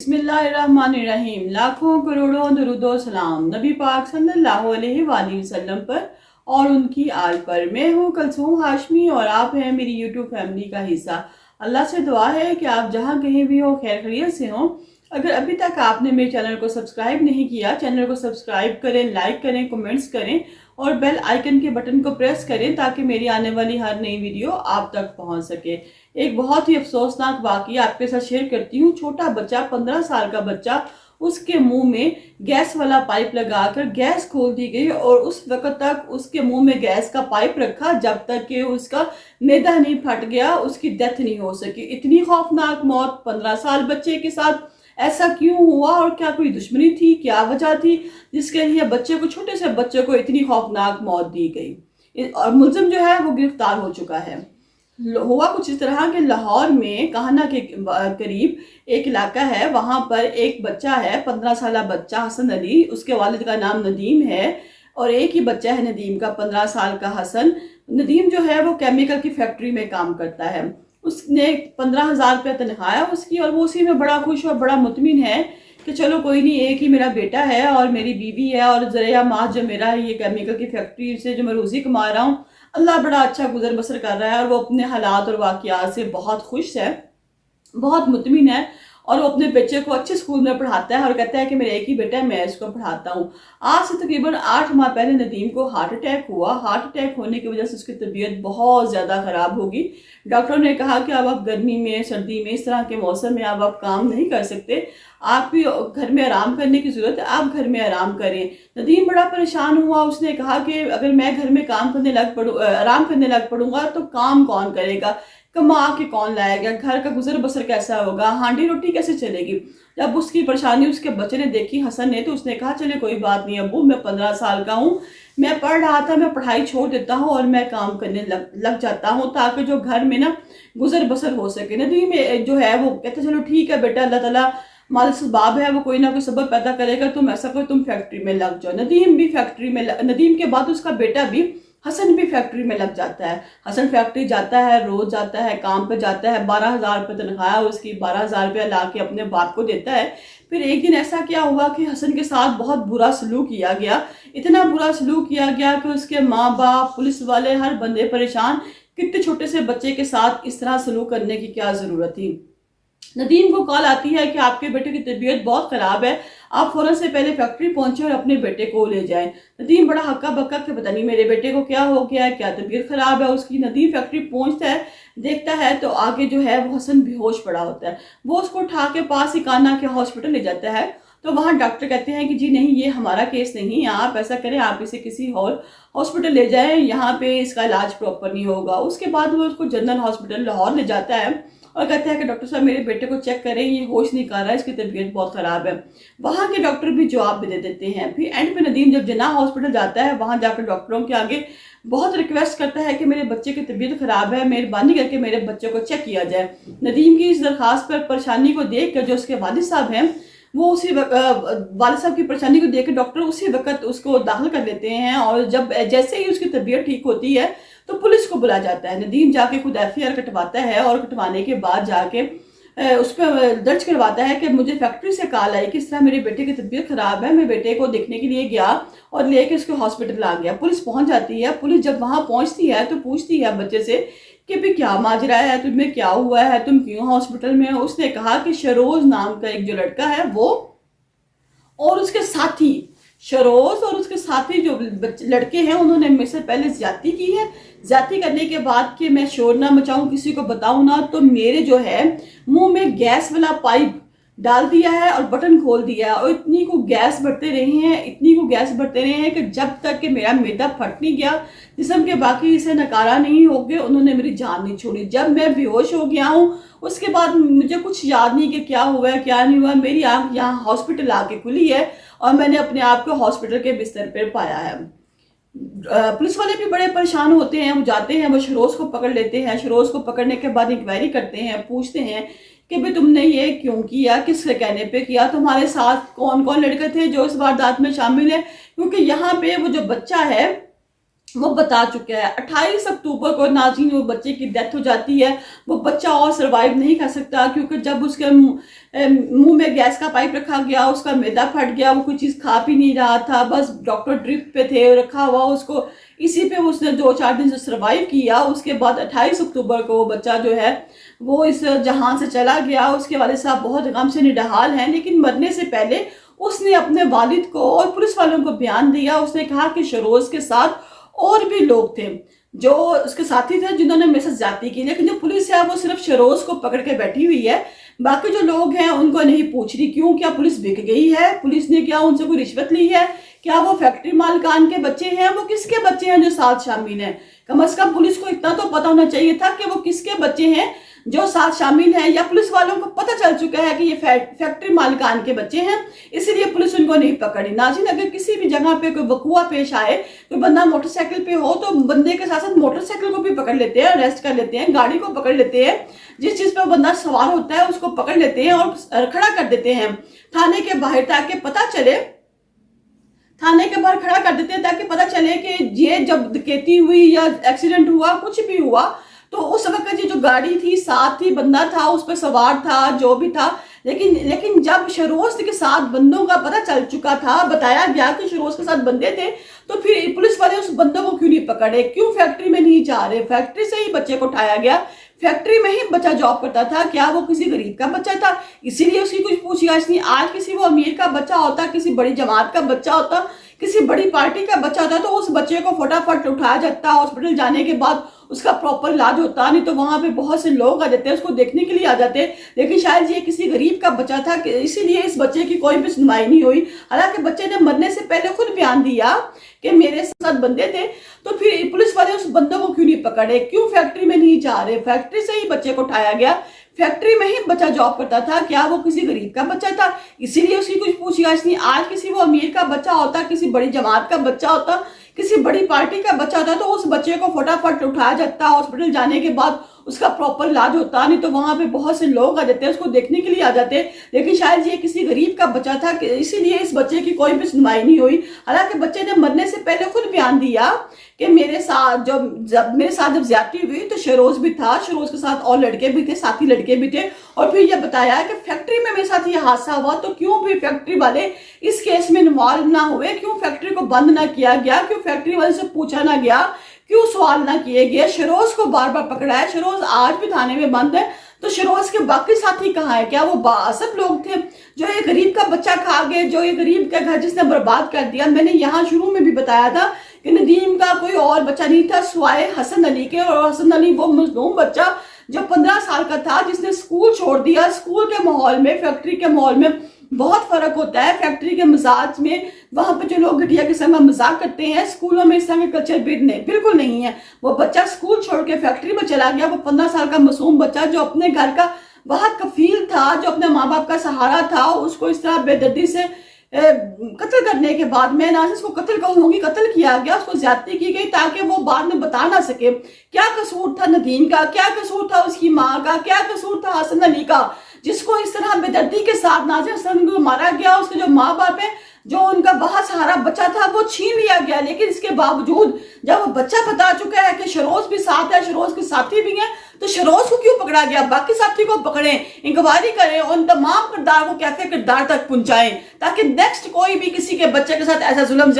बिस्मिल्लाहिर्रहमानिर्रहीम। लाखों करोड़ों दरूदो सलाम नबी पाक सल्लल्लाहु अलैहि वसल्लम पर और उनकी आल पर। मैं हूँ कलसूम हाशमी और आप हैं मेरी यूट्यूब फैमिली का हिस्सा। अल्लाह से दुआ है कि आप जहाँ कहीं भी हो खैर खैरियत से हो। अगर अभी तक आपने मेरे चैनल को सब्सक्राइब नहीं किया, चैनल को सब्सक्राइब करें, लाइक करें, कमेंट्स करें और बेल आइकन के बटन को प्रेस करें ताकि मेरी आने वाली हर नई वीडियो आप तक पहुंच सके। एक बहुत ही अफसोसनाक वाकया आपके साथ शेयर करती हूँ। छोटा बच्चा, 15 साल का बच्चा, उसके मुंह में गैस वाला पाइप लगाकर गैस खोल दी गई और उस वक्त तक उसके मुंह में गैस का पाइप रखा जब तक कि उसका मैदा नहीं फट गया, उसकी डेथ नहीं हो सकी। इतनी खौफनाक मौत 15 साल बच्चे के साथ। ऐसा क्यों हुआ और क्या कोई दुश्मनी थी, क्या वजह थी जिसके लिए बच्चे को, छोटे से बच्चे को इतनी खौफनाक मौत दी गई। और मुलजिम जो है वो गिरफ्तार हो चुका है। हुआ कुछ इस तरह के लाहौर में काहना के करीब एक इलाका है, वहां पर एक बच्चा है, 15 साल बच्चा हसन अली, उसके वालिद का नाम नदीम है और एक ही बच्चा है नदीम का, 15 साल का हसन। नदीम जो है वो केमिकल की फैक्ट्री में काम करता है। उसने 15,000 रुपये तनख्वाह है उसकी और वो उसी में बड़ा खुश और बड़ा मुतमिन है कि चलो कोई नहीं, एक ही मेरा बेटा है और मेरी बीवी है और ज़रिया माज जो मेरा है ये केमिकल की फैक्ट्री से जो मैं रोज़ी कमा रहा हूँ, अल्लाह बड़ा अच्छा गुजर बसर कर रहा है और वो अपने हालात और वाक़यात से बहुत खुश है, बहुत मुतमिन है। और वो अपने बच्चे को अच्छे स्कूल में पढ़ाता है और कहता है कि मेरा एक ही बेटा है, मैं इसको पढ़ाता हूँ। आज से तकरीबन 8 माह पहले नदीम को हार्ट अटैक हुआ। हार्ट अटैक होने की वजह से उसकी तबीयत बहुत ज़्यादा ख़राब होगी। डॉक्टरों ने कहा कि अब आप गर्मी में, सर्दी में, इस तरह के मौसम में अब आप काम नहीं कर सकते, आप भी घर में आराम करने की ज़रूरत है, आप घर में आराम करें। नदीम बड़ा परेशान हुआ। उसने कहा कि अगर मैं घर में काम करने लग पड़ूँ, आराम करने लग पड़ूंगा तो काम कौन करेगा, कमा के कौन लाएगा, घर का गुजर बसर कैसा होगा, हांडी रोटी कैसे चलेगी। जब उसकी परेशानी उसके बच्चे ने देखी, हसन ने, तो उसने कहा चले कोई बात नहीं अब्बू, मैं 15 साल का हूँ, मैं पढ़ रहा था, मैं पढ़ाई छोड़ देता हूँ और मैं काम करने लग जाता हूँ ताकि जो घर में ना गुजर बसर हो सके। नदीम जो है वो कहते चलो ठीक है बेटा, अल्लाह ताला मालिक सबाब है, वो कोई ना कोई सबब पैदा करेगा, तुम ऐसा करो, तुम फैक्ट्री में लग जाओ। नदीम भी फैक्ट्री में नदीम के बाद उसका बेटा भी हसन भी फैक्ट्री में लग जाता है। हसन फैक्ट्री जाता है, रोज जाता है, काम पे जाता है। 12,000 रुपये तनख्वाह है उसकी, 12,000 रुपया ला के अपने बाप को देता है। फिर एक दिन ऐसा क्या हुआ कि हसन के साथ बहुत बुरा सलूक किया गया, इतना बुरा सलूक किया गया कि उसके माँ बाप, पुलिस वाले, हर बंदे परेशान। कितने छोटे से बच्चे के साथ इस तरह सलूक करने की क्या ज़रूरत थी। नदीम को कॉल आती है कि आपके बेटे की तबीयत बहुत ख़राब है, आप फ़ौरन से पहले फैक्ट्री पहुंचे और अपने बेटे को ले जाएं। नदीम बड़ा हक्का बक्का कि पता नहीं मेरे बेटे को क्या हो गया है, क्या तबीयत ख़राब है उसकी। नदीम फैक्ट्री पहुंचता है, देखता है तो आगे जो है वो हसन बेहोश पड़ा होता है। वो उसको उठा के पास ही कान्हा के हॉस्पिटल ले जाता है। तो वहाँ डॉक्टर कहते हैं कि जी नहीं, ये हमारा केस नहीं है, आप ऐसा करें, आप इसे किसी और हॉस्पिटल ले जाएं, यहाँ पे इसका इलाज प्रॉपर नहीं होगा। उसके बाद वो उसको जनरल हॉस्पिटल लाहौर ले जाता है और कहता है कि डॉक्टर साहब मेरे बेटे को चेक करें, ये होश नहीं कर रहा है, इसकी तबीयत बहुत ख़राब है। वहाँ के डॉक्टर भी जवाब भी दे देते हैं। फिर एंड पे नदीम जब जिन्ना हॉस्पिटल जाता है, वहाँ जाकर डॉक्टरों के आगे बहुत रिक्वेस्ट करता है कि मेरे बच्चे की तबीयत ख़राब है, मेहरबानी करके मेरे बच्चे को चेक किया जाए। नदीम की इस दरख्वास्त पर परेशानी को देख कर जो उसके वालिद साहब हैं, वो उसी वालिद साहब की परेशानी को देख कर डॉक्टर उसी वक्त उसको दाखिल कर देते हैं। और जब जैसे ही उसकी तबीयत ठीक होती है तो पुलिस को बुला जाता है। नदीम जाके खुद FIR कटवाता है और कटवाने के बाद जाके उस पर दर्ज करवाता है कि मुझे फैक्ट्री से कॉल आई कि इस तरह मेरे बेटे की तबीयत ख़राब है, मैं बेटे को देखने के लिए गया और लेके उसको हॉस्पिटल आ गया। पुलिस पहुंच जाती है। पुलिस जब वहाँ पहुँचती है तो पूछती है बच्चे से कि भाई क्या माजरा है, तुम्हें क्या हुआ है, तुम क्यों हॉस्पिटल में हो। उसने कहा कि शरोज नाम का एक जो लड़का है वो और उसके साथी, शरोज और उसके साथी जो लड़के हैं, उन्होंने मेरे से पहले ज्यादती की है। ज्यादती करने के बाद कि मैं शोर ना मचाऊं, किसी को बताऊं ना, तो मेरे जो है मुंह में गैस वाला पाइप डाल दिया है और बटन खोल दिया है और इतनी को गैस भरते रहे हैं, इतनी को गैस भरते रहे हैं कि जब तक कि मेरा मैदा फट नहीं गया, जिस्म के बाकी हिस्से नकारा नहीं हो गए, उन्होंने मेरी जान नहीं छोड़ी। जब मैं बेहोश हो गया हूँ उसके बाद मुझे कुछ याद नहीं कि क्या हुआ है क्या नहीं हुआ। मेरी आंख यहाँ हॉस्पिटल आके खुली है और मैंने अपने आप को हॉस्पिटल के बिस्तर पर पाया है। पुलिस वाले भी बड़े परेशान होते हैं। वो जाते हैं, वो शरोज को पकड़ लेते हैं। शरोज को पकड़ने के बाद इंक्वायरी करते हैं, पूछते हैं कि भाई तुमने ये क्यों किया, किसके कहने पे किया, तुम्हारे साथ कौन कौन लड़के थे जो इस वारदात में शामिल है। क्योंकि यहाँ पे वो जो बच्चा है وہ بتا چکا ہے 28 اکتوبر کو ناظرین وہ بچے کی ڈیتھ ہو جاتی ہے. وہ بچہ اور سروائیو نہیں کر سکتا کیونکہ جب اس کے منہ میں گیس کا پائپ رکھا گیا اس کا معدہ پھٹ گیا, وہ کوئی چیز کھا بھی نہیں رہا تھا, بس ڈاکٹر ڈرپ پہ تھے رکھا ہوا اس کو, اسی پہ اس نے 2-4 دن سے سروائیو کیا. اس کے بعد 28 اکتوبر کو وہ بچہ جو ہے وہ اس جہان سے چلا گیا. اس کے والد صاحب بہت غم سے نڈحال ہیں, لیکن مرنے سے پہلے اس نے اپنے والد کو اور پولیس والوں کو بیان دیا. اس نے کہا کہ شروز کے ساتھ اور بھی لوگ تھے جو اس کے ساتھی تھے جنہوں نے میرے ساتھ زیادتی کی, لیکن جو پولیس ہے وہ صرف شروز کو پکڑ کے بیٹھی ہوئی ہے, باقی جو لوگ ہیں ان کو نہیں پوچھ رہی. کیوں؟ کیا پولیس بک گئی ہے؟ پولیس نے کیا ان سے کوئی رشوت لی ہے؟ کیا وہ فیکٹری مالکان کے بچے ہیں؟ وہ کس کے بچے ہیں جو ساتھ شامل ہیں؟ کم از کم پولیس کو اتنا تو پتا ہونا چاہیے تھا کہ وہ کس کے بچے ہیں جو ساتھ شامل ہیں, یا پولیس والوں کو پتہ چل چکا ہے کہ یہ فیکٹری مالکان کے بچے ہیں اسی لیے پولیس ان کو نہیں پکڑی. ناظرین اگر کسی بھی جگہ پہ کوئی وقوع پیش آئے, کوئی بندہ موٹر سائیکل پہ ہو تو بندے کے ساتھ ساتھ موٹر سائیکل کو بھی پکڑ لیتے ہیں, اریسٹ کر لیتے ہیں, گاڑی کو پکڑ لیتے ہیں, جس چیز پہ بندہ سوار ہوتا ہے اس کو پکڑ لیتے ہیں اور کھڑا کر دیتے ہیں تھانے کے باہر تاکہ پتہ چلے, تھانے کے باہر کھڑا کر دیتے ہیں تاکہ پتہ چلے کہ یہ جب ڈکیتی ہوئی یا ایکسیڈنٹ ہوا کچھ بھی ہوا تو اس وقت یہ جو گاڑی تھی ساتھ ہی بندہ تھا اس پہ سوار تھا جو بھی تھا, لیکن جب شروز کے ساتھ بندوں کا پتہ چل چکا تھا, بتایا گیا کہ شروز کے ساتھ بندے تھے, تو پھر پولیس والے اس بندوں کو کیوں نہیں پکڑے؟ کیوں فیکٹری میں نہیں جا رہے؟ فیکٹری سے ہی بچے کو اٹھایا گیا, فیکٹری میں ہی بچہ جاب کرتا تھا, کیا وہ کسی غریب کا بچہ تھا اسی لیے اس کی کچھ پوچھ گچھ نہیں؟ آج کسی وہ امیر کا بچہ ہوتا, کسی بڑی جماعت کا بچہ ہوتا, کسی بڑی پارٹی کا بچہ ہوتا تو اس بچے کو فٹافٹ اٹھایا جاتا, ہاسپٹل جانے کے بعد اس کا پراپر علاج ہوتا, نہیں تو وہاں پہ بہت سے لوگ آ جاتے ہیں اس کو دیکھنے کے لیے آ جاتے, لیکن شاید یہ کسی غریب کا بچہ تھا اسی لیے اس بچے کی کوئی بھی سنوائی نہیں ہوئی. حالانکہ بچے نے مرنے سے پہلے خود بیان دیا کہ میرے ساتھ بندے تھے, تو پھر پولیس والے اس بندوں کو کیوں نہیں پکڑے؟ کیوں فیکٹری میں نہیں جا رہے؟ فیکٹری سے ہی بچے کو اٹھایا گیا, فیکٹری میں ہی بچہ جاب کرتا تھا, کیا وہ کسی غریب کا بچہ تھا اسی لیے اس کی کچھ پوچھ گچھ نہیں؟ آج کسی وہ امیر کا بچہ ہوتا, کسی بڑی جماعت کا بچہ ہوتا, کسی بڑی پارٹی کا بچہ ہوتا تو اس بچے کو فٹافٹ اٹھایا جاتا, ہاسپٹل جانے کے بعد اس کا پراپر علاج ہوتا, نہیں تو وہاں پہ بہت سے لوگ آ جاتے ہیں اس کو دیکھنے کے لیے آ جاتے, لیکن شاید یہ کسی غریب کا بچہ تھا اسی لیے اس بچے کی کوئی بھی سنوائی نہیں ہوئی. حالانکہ بچے نے مرنے سے پہلے خود بیان دیا کہ میرے ساتھ جب زیادتی ہوئی تو شروز بھی تھا, شروز کے ساتھ اور لڑکے بھی تھے, ساتھی لڑکے بھی تھے, اور پھر یہ بتایا کہ فیکٹری میں میرے ساتھ یہ حادثہ ہوا, تو کیوں بھی فیکٹری والے اس کیس میں انوالو نہ ہوئے؟ کیوں فیکٹری کو بند نہ کیا گیا؟ کیوں فیکٹری والے سے پوچھا نہ گیا؟ کیوں سوال نہ کیے گئے؟ شروز کو بار بار پکڑا ہے, شروز آج بھی تھانے میں بند ہے, تو شروز کے باقی ساتھی کہاں ہے؟ کیا وہ باعثت لوگ تھے جو ایک غریب کا بچہ کھا گئے, جو ایک غریب کا گھر جس نے برباد کر دیا؟ میں نے یہاں شروع میں بھی بتایا تھا کہ ندیم کا کوئی اور بچہ نہیں تھا سوائے حسن علی کے, اور حسن علی وہ مظلوم بچہ جو 15 سال کا تھا جس نے اسکول چھوڑ دیا. اسکول کے ماحول میں, فیکٹری کے ماحول میں بہت فرق ہوتا ہے. فیکٹری کے مزاج میں وہاں پہ جو لوگ گھٹیا قسم کا مذاق کرتے ہیں, اسکولوں میں اس طرح کے کلچر بالکل نہیں ہے. وہ بچہ اسکول چھوڑ کے فیکٹری میں چلا گیا, وہ 15 سال کا معصوم بچہ جو اپنے گھر کا بہت کفیل تھا, جو اپنے ماں باپ کا سہارا تھا, اس کو اس طرح بے دردی سے قتل کرنے کے بعد, میں نہ اس کو قتل کہوں گی, قتل کیا گیا, اس کو زیادتی کی گئی تاکہ وہ بعد میں بتا نہ سکے. کیا قصور تھا ندیم کا؟ کیا قصور تھا اس کی ماں کا؟ کیا قصور تھا حسن علی کا جس کو اس طرح بے دردی کے ساتھ ناظر حسن کو مارا گیا؟ اس کے جو ماں باپ ہیں, جو ان کا بہت سہارا بچہ تھا, وہ چھین لیا گیا. لیکن اس کے باوجود جب وہ بچہ بتا چکا ہے کہ شروز بھی ساتھ ہے, شروز کے ساتھی بھی ہیں, تو شروز کو کیوں پکڑا گیا؟ باقی ساتھی کو پکڑیں, انکوائری کریں, ان تمام کردار کو کیفے کردار تک پہنچائیں تاکہ نیکسٹ کوئی بھی کسی کے بچے کے ساتھ ایسا ظلم